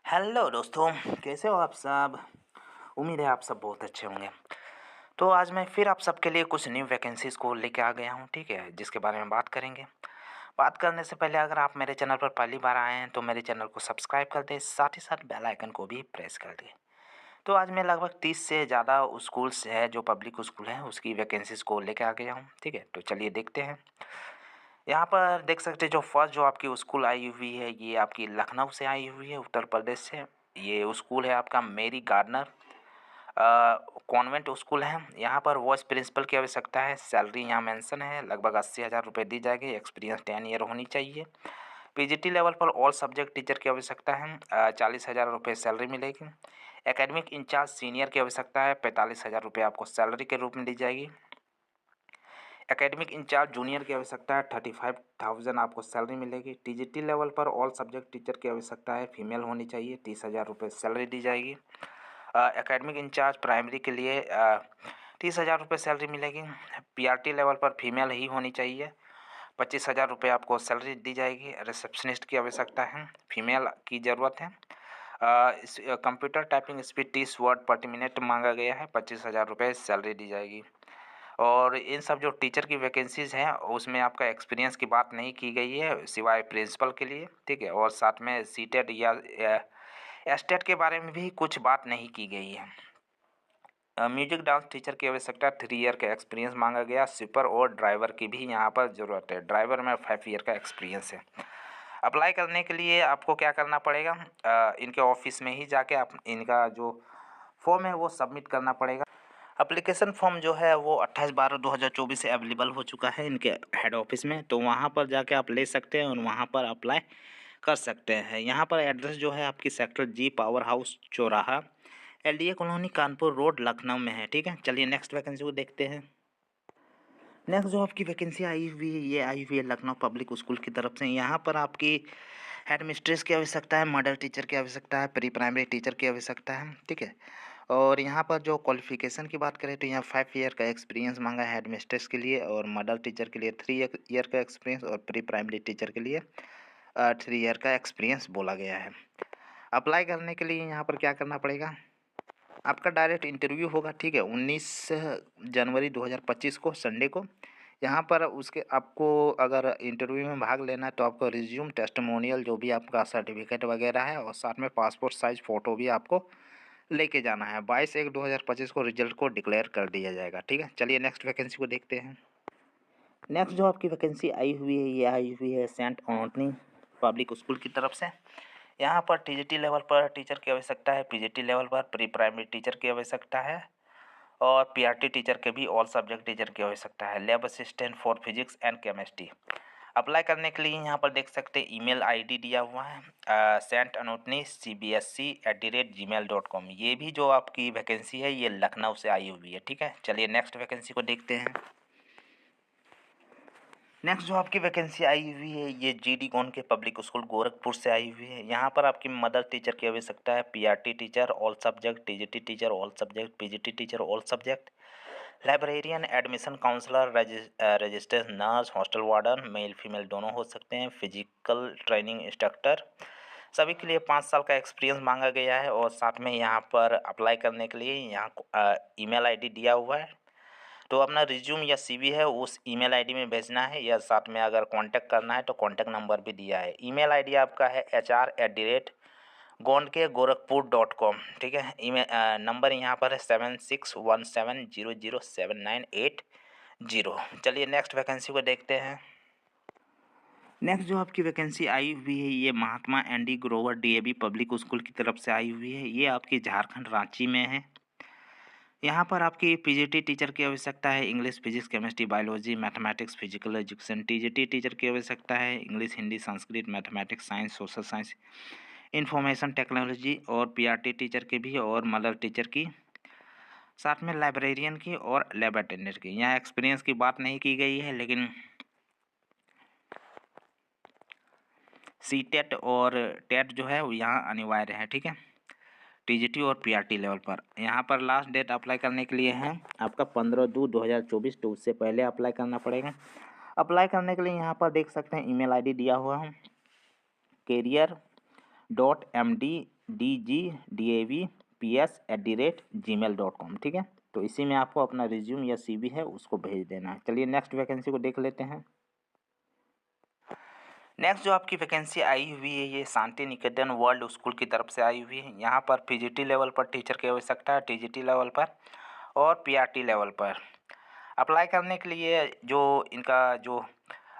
Hello दोस्तों, कैसे हो आप सब? उम्मीद है आप सब बहुत अच्छे होंगे। तो आज मैं फिर आप सबके लिए कुछ न्यू वैकेंसीज़ को लेके आ गया हूँ, ठीक है? जिसके बारे में बात करेंगे। बात करने से पहले अगर आप मेरे चैनल पर पहली बार आए हैं तो मेरे चैनल को सब्सक्राइब कर दें, साथ ही साथ बेल आइकन को भी प्रेस कर दें। तो आज मैं लगभग 30 से ज़्यादा स्कूल्स है जो पब्लिक स्कूल हैं उसकी वैकेंसीज़ को लेके आ गया हूँ, ठीक है? तो चलिए देखते हैं। यहाँ पर देख सकते हैं जो फर्स्ट जो आपकी स्कूल आई हुई है ये आपकी लखनऊ से आई हुई है, उत्तर प्रदेश से। ये स्कूल है आपका मेरी गार्डनर कॉन्वेंट स्कूल है। यहाँ पर वाइस प्रिंसिपल की आवश्यकता है। सैलरी यहाँ मेंशन है, लगभग 80,000 रुपये दी जाएगी। एक्सपीरियंस 10 ईयर होनी चाहिए। पीजीटी लेवल पर ऑल सब्जेक्ट टीचर की आवश्यकता है। 40,000 रुपये सैलरी मिलेगी। एकेडमिक इंचार्ज सीनियर की आवश्यकता है। 45,000 रुपये आपको सैलरी के रूप में दी जाएगी। एकेडमिक इंचार्ज जूनियर की आवश्यकता है। 35,000 आपको सैलरी मिलेगी। टीजीटी लेवल पर ऑल सब्जेक्ट टीचर की आवश्यकता है। फीमेल होनी चाहिए। 30,000 रुपये सैलरी दी जाएगी। एकेडमिक इंचार्ज प्राइमरी के लिए 30,000 रुपये सैलरी मिलेगी। पीआरटी लेवल पर फीमेल ही होनी चाहिए। 25,000 रुपये आपको सैलरी दी जाएगी। रिसेप्शनिस्ट की आवश्यकता है, फीमेल की ज़रूरत है। कंप्यूटर टाइपिंग स्पीड 30 वर्ड प्रति मिनट मांगा गया है। 25,000 रुपये सैलरी दी जाएगी। और इन सब जो टीचर की वैकेंसीज़ हैं उसमें आपका एक्सपीरियंस की बात नहीं की गई है सिवाय प्रिंसिपल के लिए, ठीक है? और साथ में सीटेट या एस्टेट के बारे में भी कुछ बात नहीं की गई है। म्यूजिक डांस टीचर की आवश्यकता 3 ईयर का एक्सपीरियंस मांगा गया। स्वीपर और ड्राइवर की भी यहाँ पर ज़रूरत है। ड्राइवर में 5 ईयर का एक्सपीरियंस है। अप्लाई करने के लिए आपको क्या करना पड़ेगा? इनके ऑफिस में ही जाके आप इनका जो फॉर्म है वो सबमिट करना पड़ेगा। एप्लीकेशन फॉर्म जो है वो 28/12/2024 से अवेलेबल हो चुका है इनके हेड ऑफिस में, तो वहाँ पर जाके आप ले सकते हैं और वहाँ पर अप्लाई कर सकते हैं। यहाँ पर एड्रेस जो है आपकी सेक्टर जी पावर हाउस चौराहा LDA colony Kanpur road Lucknow में है, ठीक है? चलिए नेक्स्ट वैकेंसी को देखते हैं। नेक्स्ट जो आपकी वैकेंसी आई हुई है ये आई हुई है लखनऊ पब्लिक स्कूल की तरफ से। यहाँ पर आपकी हेड मिस्ट्रेस की आवश्यकता है, मॉडल टीचर की आवश्यकता है, प्री प्राइमरी टीचर की आवश्यकता है, ठीक है? और यहाँ पर जो क्वालिफिकेशन की बात करें तो यहाँ 5 ईयर का एक्सपीरियंस मांगा है हेड मिस्ट्रेस के लिए, और मॉडल टीचर के लिए 3 ईयर का एक्सपीरियंस, और प्री प्राइमरी टीचर के लिए 3 ईयर का एक्सपीरियंस बोला गया है। अप्लाई करने के लिए यहाँ पर क्या करना पड़ेगा? आपका डायरेक्ट इंटरव्यू होगा, ठीक है? 19 जनवरी 2025 को संडे को। यहाँ पर उसके आपको अगर इंटरव्यू में भाग लेना है तो आपको रिज्यूम टेस्टिमोनियल जो भी आपका सर्टिफिकेट वगैरह है और साथ में पासपोर्ट साइज फ़ोटो भी आपको लेके जाना है। 22/1/2025 को रिजल्ट को डिक्लेयर कर दिया जाएगा, ठीक है? चलिए नेक्स्ट वैकेंसी को देखते हैं। नेक्स्ट जो आपकी वैकेंसी आई हुई है ये आई हुई है सेंट ऑन्टनी पब्लिक स्कूल की तरफ से। यहाँ पर टीजीटी लेवल पर टीचर की आवश्यकता है। पीजीटी लेवल पर प्री प्राइमरी टीचर की आवश्यकता है, और पीआरटी टीचर के भी ऑल सब्जेक्ट टीचर की आवश्यकता है। Lab assistant for physics and chemistry. Apply करने के लिए यहाँ पर देख सकते हैं ईमेल आईडी दिया हुआ है saintanoutni@gmail.com। ये भी जो आपकी वैकेंसी है ये लखनऊ से आई हुई है, ठीक है? चलिए नेक्स्ट वैकेंसी को देखते हैं। नेक्स्ट जो आपकी वैकेंसी आई हुई है ये जीडी कॉन के पब्लिक स्कूल गोरखपुर से आई हुई है। यहाँ पर आपकी मदर टीचर की आवश्यकता है। PRT teacher all subject, TGT teacher all subject, PGT teacher all subject, librarian, admission counsellor, registered nurse, hostel warden, male female दोनों हो सकते हैं, फिजिकल ट्रेनिंग इंस्ट्रक्टर। सभी के लिए 5 साल का एक्सपीरियंस मांगा गया है। और साथ में यहाँ पर अप्लाई करने के लिए यहाँ ईमेल आईडी दिया हुआ है, तो अपना रिज्यूम या सीवी है उस ईमेल आईडी में भेजना है, या साथ में अगर कांटेक्ट करना है तो कांटेक्ट नंबर भी दिया है। ईमेल आईडी आपका है hr@gondkegorakhpur.com, ठीक है? ईमेल नंबर यहाँ पर है 7617007980। चलिए नेक्स्ट वैकेंसी को देखते हैं। नेक्स्ट जो आपकी वैकेंसी आई हुई है ये Mahatma N D Grover DAV public school की तरफ से आई हुई है। ये आपकी झारखंड रांची में है। यहाँ पर आपकी पीजीटी टीचर की आवश्यकता है। English, physics, chemistry, biology, mathematics, physical education. TGT teacher की आवश्यकता है। English, Hindi, Sanskrit, mathematics, science, social science, information technology. और पीआरटी टीचर की भी, और मदर टीचर की, साथ में लाइब्रेरियन की और लैब अटेंडेंट की। यहाँ एक्सपीरियंस की बात नहीं की गई है, लेकिन सीटेट और टेट जो है वो यहाँ अनिवार्य है, ठीक है? टीजीटी और पीआरटी लेवल पर। यहाँ पर लास्ट डेट अप्लाई करने के लिए है आपका 15/2/2024, तो उससे पहले अप्लाई करना पड़ेगा। अप्लाई करने के लिए यहाँ पर देख सकते हैं ईमेल आईडी दिया हुआ है career.md dgdav.ps@gmail.com, ठीक है। तो इसी में आपको अपना रिज्यूम या CV है उसको भेज देना है। चलिए नेक्स्ट वैकेंसी को देख लेते हैं। नेक्स्ट जो आपकी वैकेंसी आई हुई है ये शांति निकेतन वर्ल्ड स्कूल की तरफ से आई हुई है। यहाँ पर PGT लेवल पर टीचर की आवश्यकता है, TGT लेवल पर और PRT लेवल पर। अप्लाई करने के लिए जो इनका जो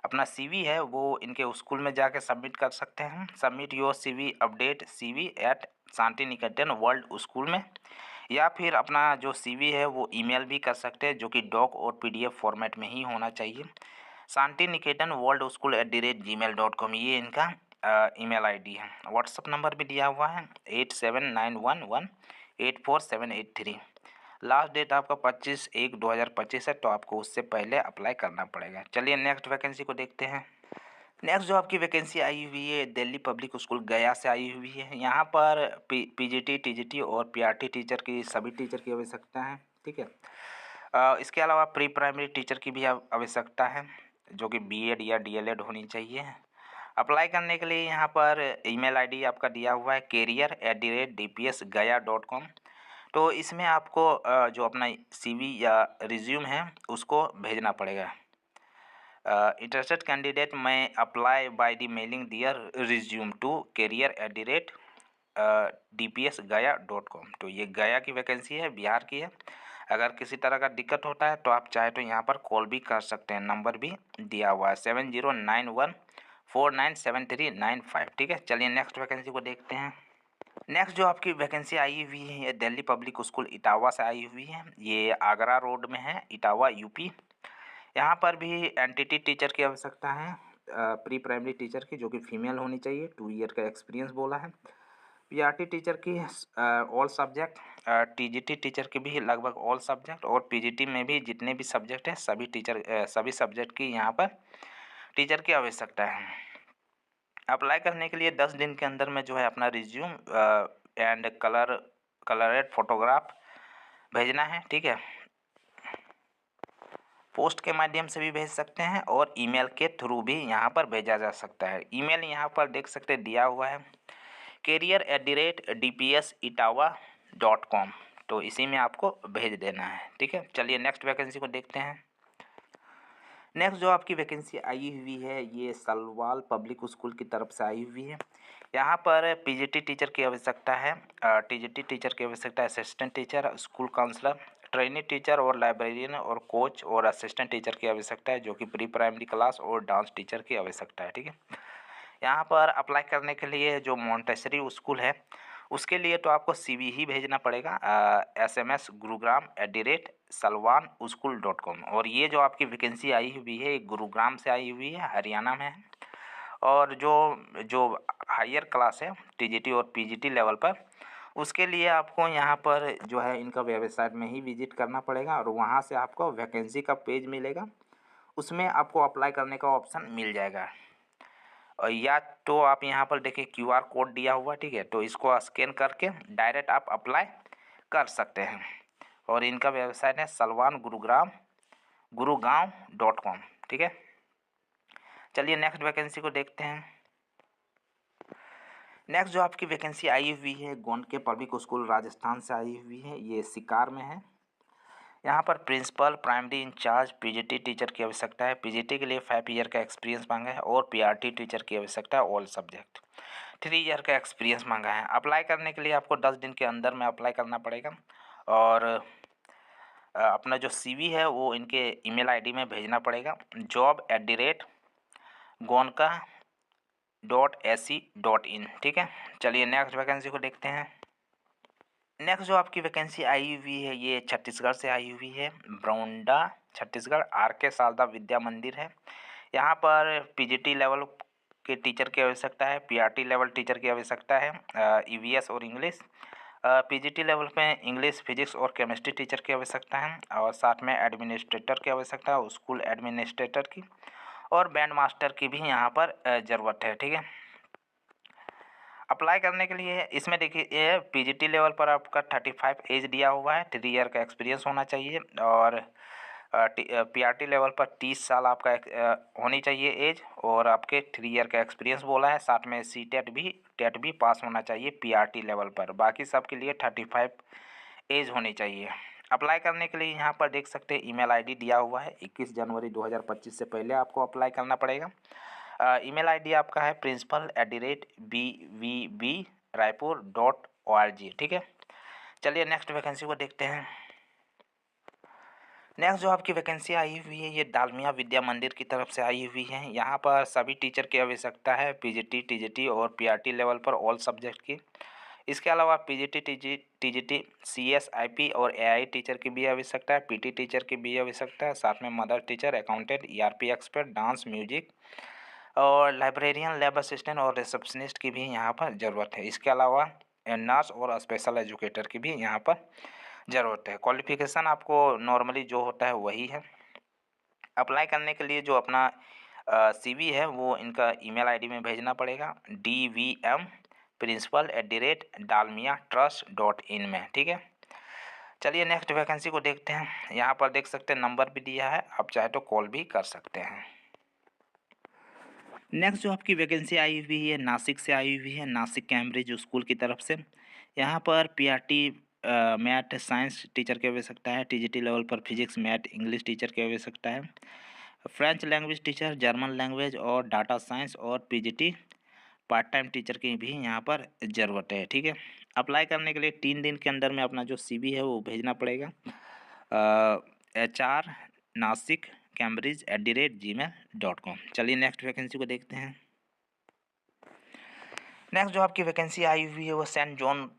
अपना CV है वो इनके स्कूल में जाके सबमिट कर सकते हैं। Submit your CV update CV at Shanti Niketan world school में, या फिर अपना जो CV है वो ईमेल भी कर सकते हैं, जो कि डॉक और PDF फॉर्मेट में ही होना चाहिए। शांति निकेतन वर्ल्ड स्कूल @gmail.com ये इनका ईमेल ID है। व्हाट्सअप नंबर भी दिया हुआ है 8791184783। लास्ट डेट आपका 25/1/2025 है, तो आपको उससे पहले अप्लाई करना पड़ेगा। चलिए नेक्स्ट वैकेंसी को देखते हैं। नेक्स्ट जो आपकी वैकेंसी आई हुई है दिल्ली पब्लिक स्कूल गया से आई हुई है। यहाँ पर PGT TGT और PRT टीचर की सभी टीचर की आवश्यकता है, ठीक है। इसके अलावा प्री प्राइमरी टीचर की भी आवश्यकता है, जो कि BEd या DLEd होनी चाहिए। अप्लाई करने के लिए यहाँ पर ईमेल ID आपका दिया हुआ है career@dpsgaya.com। तो इसमें आपको जो अपना CV या रिज्यूम है उसको भेजना पड़ेगा। इंटरेस्टेड कैंडिडेट में apply by the mailing their resume to career@dpsgaya.com। तो ये गया की वैकेंसी है, बिहार की है। अगर किसी तरह का दिक्कत होता है तो आप चाहे तो यहाँ पर कॉल भी कर सकते हैं, नंबर भी दिया हुआ है 7091497395, ठीक है। चलिए नेक्स्ट वैकेंसी को देखते हैं। नेक्स्ट जो आपकी वैकेंसी आई हुई है ये दिल्ली पब्लिक स्कूल इटावा से आई हुई है। ये आगरा रोड में है, इटावा UP। यहाँ पर भी एंटिटी टीचर की आवश्यकता है, प्री प्राइमरी टीचर की, जो कि फीमेल होनी चाहिए, 2 ईयर का एक्सपीरियंस बोला है। PRT टीचर की ऑल सब्जेक्ट, TGT टीचर की भी लगभग ऑल सब्जेक्ट, और PGT में भी जितने भी सब्जेक्ट हैं सभी सब्जेक्ट की यहाँ पर टीचर की आवश्यकता है। अप्लाई करने के लिए 10 दिन के अंदर में जो है अपना रिज्यूम एंड कलरेड फोटोग्राफ भेजना है, ठीक है। पोस्ट के माध्यम से भी भेज सकते हैं और ईमेल के थ्रू भी यहाँ पर भेजा जा सकता है। ईमेल यहाँ पर देख सकते हैं दिया हुआ है career@dpsitawa.com। तो इसी में आपको भेज देना है, ठीक है। चलिए नेक्स्ट वैकेंसी को देखते हैं। नेक्स्ट जो आपकी वैकेंसी आई हुई है ये सलवाल पब्लिक स्कूल की तरफ से आई हुई है। यहाँ पर PGT टीचर की आवश्यकता है, TGT टीचर की आवश्यकता है, assistant teacher, school counsellor, trainee teacher और लाइब्रेरियन और कोच और असिस्टेंट टीचर की आवश्यकता है, जो कि प्री प्राइमरी क्लास और डांस टीचर की आवश्यकता है, ठीक है। यहाँ पर अप्लाई करने के लिए जो मोंटेसरी स्कूल है उसके लिए तो आपको CV ही भेजना पड़ेगा, SMS gurugram@salwanskul.com। और ये जो आपकी वैकेंसी आई हुई है गुरुग्राम से आई हुई है, हरियाणा में है। और जो जो हायर क्लास है TGT और PGT लेवल पर, उसके लिए आपको यहाँ पर जो है इनका वेबसाइट में ही विजिट करना पड़ेगा और वहाँ से आपको वैकेंसी का पेज मिलेगा, उसमें आपको अप्लाई करने का ऑप्शन मिल जाएगा। और या तो आप यहाँ पर देखिए QR कोड दिया हुआ, ठीक है, तो इसको स्कैन करके डायरेक्ट आप अप्लाई कर सकते हैं। और इनका वेबसाइट है gurugram.com, ठीक है। चलिए नेक्स्ट वैकेंसी को देखते हैं। नेक्स्ट जो आपकी वैकेंसी आई हुई है गोंड के पब्लिक स्कूल राजस्थान से आई हुई है, ये सिकार में है। यहाँ पर principal primary incharge PGT teacher की आवश्यकता है। PGT के लिए 5 ईयर का एक्सपीरियंस मांगा है और PRT टीचर की आवश्यकता है, ऑल सब्जेक्ट 3 ईयर का एक्सपीरियंस मांगा है। अप्लाई करने के लिए आपको 10 दिन के अंदर में अप्लाई करना पड़ेगा और अपना जो CV है वो इनके ईमेल ID में भेजना पड़ेगा job@gonka.ac.in, ठीक है। चलिए नेक्स्ट वैकेंसी को देखते हैं। नेक्स्ट जो आपकी वैकेंसी आई हुई है ये छत्तीसगढ़ से आई हुई है, ब्रौंडा छत्तीसगढ़ RK शारदा विद्या मंदिर है। यहाँ पर PGT लेवल के टीचर की आवश्यकता है, PRT लेवल टीचर की आवश्यकता है, EVS और इंग्लिश। PGT लेवल पे इंग्लिश, फिजिक्स और केमिस्ट्री टीचर की आवश्यकता है और साथ में एडमिनिस्ट्रेटर की आवश्यकता है, स्कूल एडमिनिस्ट्रेटर की, और बैंड मास्टर की भी यहाँ पर ज़रूरत है, ठीक है। अप्लाई करने के लिए इसमें देखिए ये PGT लेवल पर आपका 35 एज दिया हुआ है, 3 ईयर का एक्सपीरियंस होना चाहिए और पीआरटी लेवल पर 30 साल आपका होनी चाहिए एज, और आपके 3 ईयर का एक्सपीरियंस बोला है। साथ में टेट भी पास होना चाहिए पीआरटी लेवल पर। बाकी सब के लिए 35 एज होनी चाहिए। अप्लाई करने के लिए यहाँ पर देख सकते हैं ईमेल आईडी दिया हुआ है। 21 जनवरी 2025 से पहले आपको अप्लाई करना पड़ेगा। ईमेल आईडी आपका है principal@bvbraipur.org। ठीक है, चलिए नेक्स्ट वैकेंसी को देखते हैं। नेक्स्ट जो आपकी वैकेंसी आई हुई है ये डालमिया विद्या मंदिर की तरफ से आई हुई है। यहाँ पर सभी टीचर की आवश्यकता है, पीजीटी, टीजीटी और पीआरटी लेवल पर ऑल सब्जेक्ट की। इसके अलावा पीजीटी, टीजीटी, सीएस, आईपी और एआई टीचर की भी आवश्यकता है, पीटी टीचर की भी आवश्यकता है। साथ में mother teacher, accountant, ERP expert, dance, music और लाइब्रेरियन, लैब असिस्टेंट और रिसेप्शनिस्ट की भी यहाँ पर ज़रूरत है। इसके अलावा नर्स और स्पेशल एजुकेटर की भी यहाँ पर ज़रूरत है। क्वालिफिकेशन आपको नॉर्मली जो होता है वही है। अप्लाई करने के लिए जो अपना सीवी है वो इनका ईमेल आईडी में भेजना पड़ेगा, dvm@dalmiatrust.in में। ठीक है, चलिए नेक्स्ट वैकेंसी को देखते हैं। यहाँ पर देख सकते हैं नंबर भी दिया है, आप चाहे तो कॉल भी कर सकते हैं। नेक्स्ट जो आपकी वैकेंसी आई हुई है नासिक से आई हुई है, नासिक कैम्ब्रिज स्कूल की तरफ से। यहाँ पर पीआरटी मैथ साइंस टीचर की आवश्यकता है, टीजीटी लेवल पर फिजिक्स, मैथ, इंग्लिश टीचर की आवश्यकता है, French language teacher, German language और डाटा साइंस और पीजीटी पार्ट टाइम टीचर की भी यहाँ पर ज़रूरत है। ठीक है, अप्लाई करने के लिए 3 दिन के अंदर में अपना जो सीवी है वो भेजना पड़ेगा HR nasik@gmail.com। चलिए नेक्स्ट वैकेंसी को देखते हैं। नेक्स्ट जो आपकी वैकेंसी आई हुई है वो saint John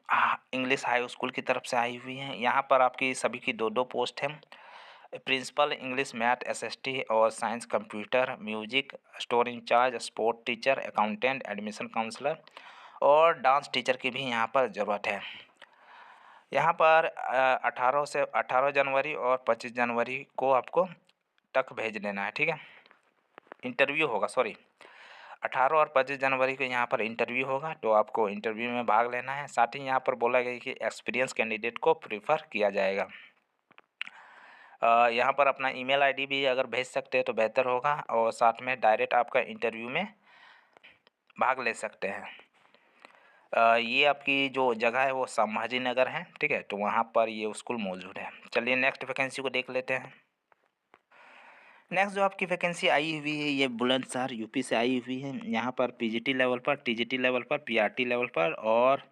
English high school की तरफ से आई हुई है। यहाँ पर आपकी सभी की 2-2 पोस्ट हैं, प्रिंसिपल इंग्लिश, मैथ, एसएसटी और science, computer, music, store incharge, sport teacher, accountant, admission counsellor और डांस टीचर की भी यहाँ पर ज़रूरत है। यहाँ पर 18 जनवरी और 25 जनवरी को आपको तक भेज देना है। ठीक है, इंटरव्यू होगा, 18 और 25 जनवरी को यहाँ पर इंटरव्यू होगा, तो आपको इंटरव्यू में भाग लेना है। साथ ही यहाँ पर बोला गया कि एक्सपीरियंस कैंडिडेट को प्रीफर किया जाएगा। यहाँ पर अपना ईमेल आईडी भी अगर भेज सकते हैं तो बेहतर होगा, और साथ में डायरेक्ट आपका इंटरव्यू में भाग ले सकते हैं। ये आपकी जो जगह है वो संभाजी नगर है। ठीक है, तो वहाँ पर ये स्कूल मौजूद है। चलिए नेक्स्ट वैकेंसी को देख लेते हैं। नेक्स्ट जो आपकी वैकेंसी आई हुई है ये बुलंदशहर यूपी से आई हुई है। यहाँ पर पीजीटी लेवल पर, टीजीटी लेवल पर, पीआरटी लेवल पर और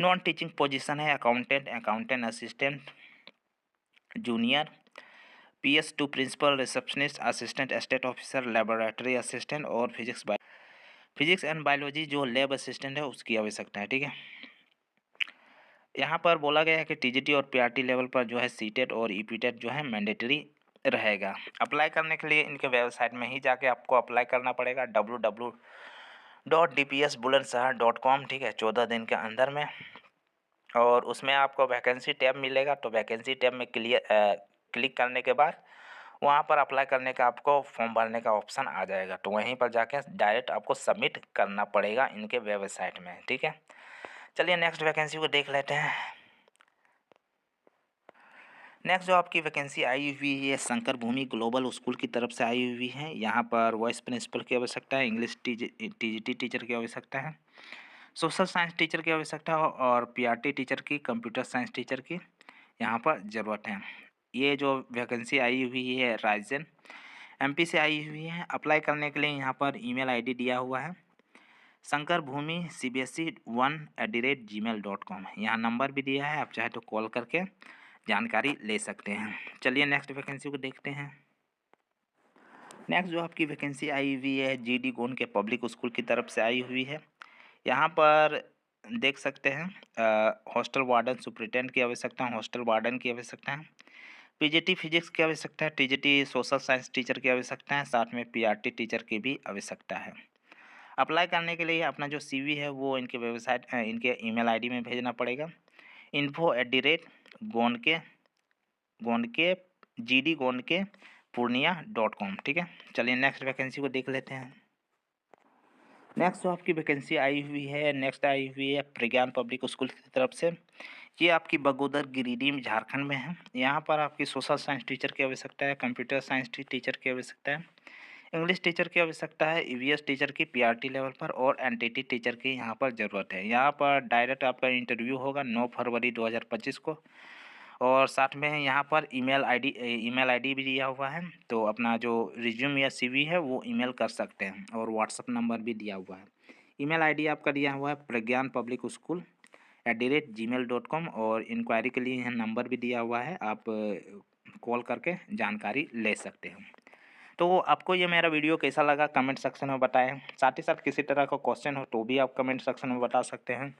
नॉन टीचिंग पोजीशन है, accountant assistant, junior, PS2 principal, receptionist, assistant state officer, laboratory assistant और फिजिक्स एंड बायोलॉजी जो लैब असिस्टेंट है उसकी आवश्यकता है। ठीक है, यहाँ पर बोला गया है कि टीजीटी और पीआरटी लेवल पर जो है सीटेट और ईपीटेट जो है मैंडेटरी रहेगा। अप्लाई करने के लिए इनके वेबसाइट में ही जाके आपको अप्लाई करना पड़ेगा, www.dpsbulandshahr.com। ठीक है, 14 दिन के अंदर में, और उसमें आपको वैकेंसी टैब मिलेगा। तो वैकेंसी टैब में क्लिक करने के बाद वहाँ पर अप्लाई करने का आपको फॉर्म भरने का ऑप्शन आ जाएगा, तो वहीं पर जाके डायरेक्ट आपको सबमिट करना पड़ेगा इनके वेबसाइट में। ठीक है, चलिए नेक्स्ट वैकेंसी को देख लेते हैं। नेक्स्ट जो आपकी वैकेंसी आई हुई है शंकर भूमि ग्लोबल स्कूल की तरफ से आई हुई है। यहाँ पर वाइस प्रिंसिपल की आवश्यकता है, इंग्लिश टीजीटी टीचर की आवश्यकता है, सोशल साइंस टीचर की आवश्यकता है और पीआरटी टीचर की, कंप्यूटर साइंस टीचर की यहाँ पर ज़रूरत है। ये जो वैकेंसी आई हुई है रायसेन MP से आई हुई है। अप्लाई करने के लिए यहाँ पर ईमेल आईडी दिया हुआ है, शंकर भूमि cbse1@gmail.com। यहाँ नंबर भी दिया है, आप चाहे तो कॉल करके जानकारी ले सकते हैं। चलिए नेक्स्ट वैकेंसी को देखते हैं। नेक्स्ट जो आपकी वैकेंसी आई हुई है GD गोंड के पब्लिक स्कूल की तरफ से आई हुई है। यहाँ पर देख सकते हैं हॉस्टल वार्डन सुपरिटेंडेंट की आवश्यकता है, हॉस्टल वार्डन की आवश्यकता है, पीजीटी फिजिक्स की आवश्यकता है, टीजीटी सोशल साइंस टीचर की आवश्यकता है, साथ में पीआरटी टीचर की भी आवश्यकता है। अप्लाई करने के लिए अपना जो CV है वो इनके वेबसाइट इनके ईमेल आईडी में भेजना पड़ेगा, info@गोंड के GD गोंड के पूर्णिया.com। ठीक है, चलिए नेक्स्ट वैकेंसी को देख लेते हैं। नेक्स्ट जो आपकी वैकेंसी आई हुई है प्रज्ञान पब्लिक स्कूल की तरफ से। ये आपकी बगोदर गिरिडीह झारखंड में है। यहाँ पर आपकी सोशल साइंस टीचर की आवश्यकता है, कंप्यूटर साइंस टीचर की आवश्यकता है, इंग्लिश टीचर की आवश्यकता है, ईवीएस टीचर की पीआरटी लेवल पर और एनटीटी टीचर की यहाँ पर ज़रूरत है। यहाँ पर डायरेक्ट आपका इंटरव्यू होगा 9 फरवरी 2025 को और साथ में यहाँ पर ईमेल आईडी भी दिया हुआ है। तो अपना जो रिज्यूम या सीवी है वो ईमेल कर सकते हैं और व्हाट्सअप नंबर भी दिया हुआ है। ईमेल आईडी आपका दिया हुआ है pragyan public school@gmail.com और इंक्वायरी के लिए यहाँ नंबर भी दिया हुआ है, आप कॉल करके जानकारी ले सकते हैं। तो आपको ये मेरा वीडियो कैसा लगा कमेंट सेक्शन में बताएं। साथ ही साथ किसी तरह का क्वेश्चन हो तो भी आप कमेंट सेक्शन में बता सकते हैं।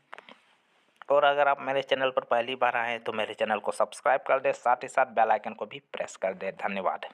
और अगर आप मेरे चैनल पर पहली बार आए तो मेरे चैनल को सब्सक्राइब कर दें, साथ ही साथ बेल आइकन को भी प्रेस कर दें। धन्यवाद।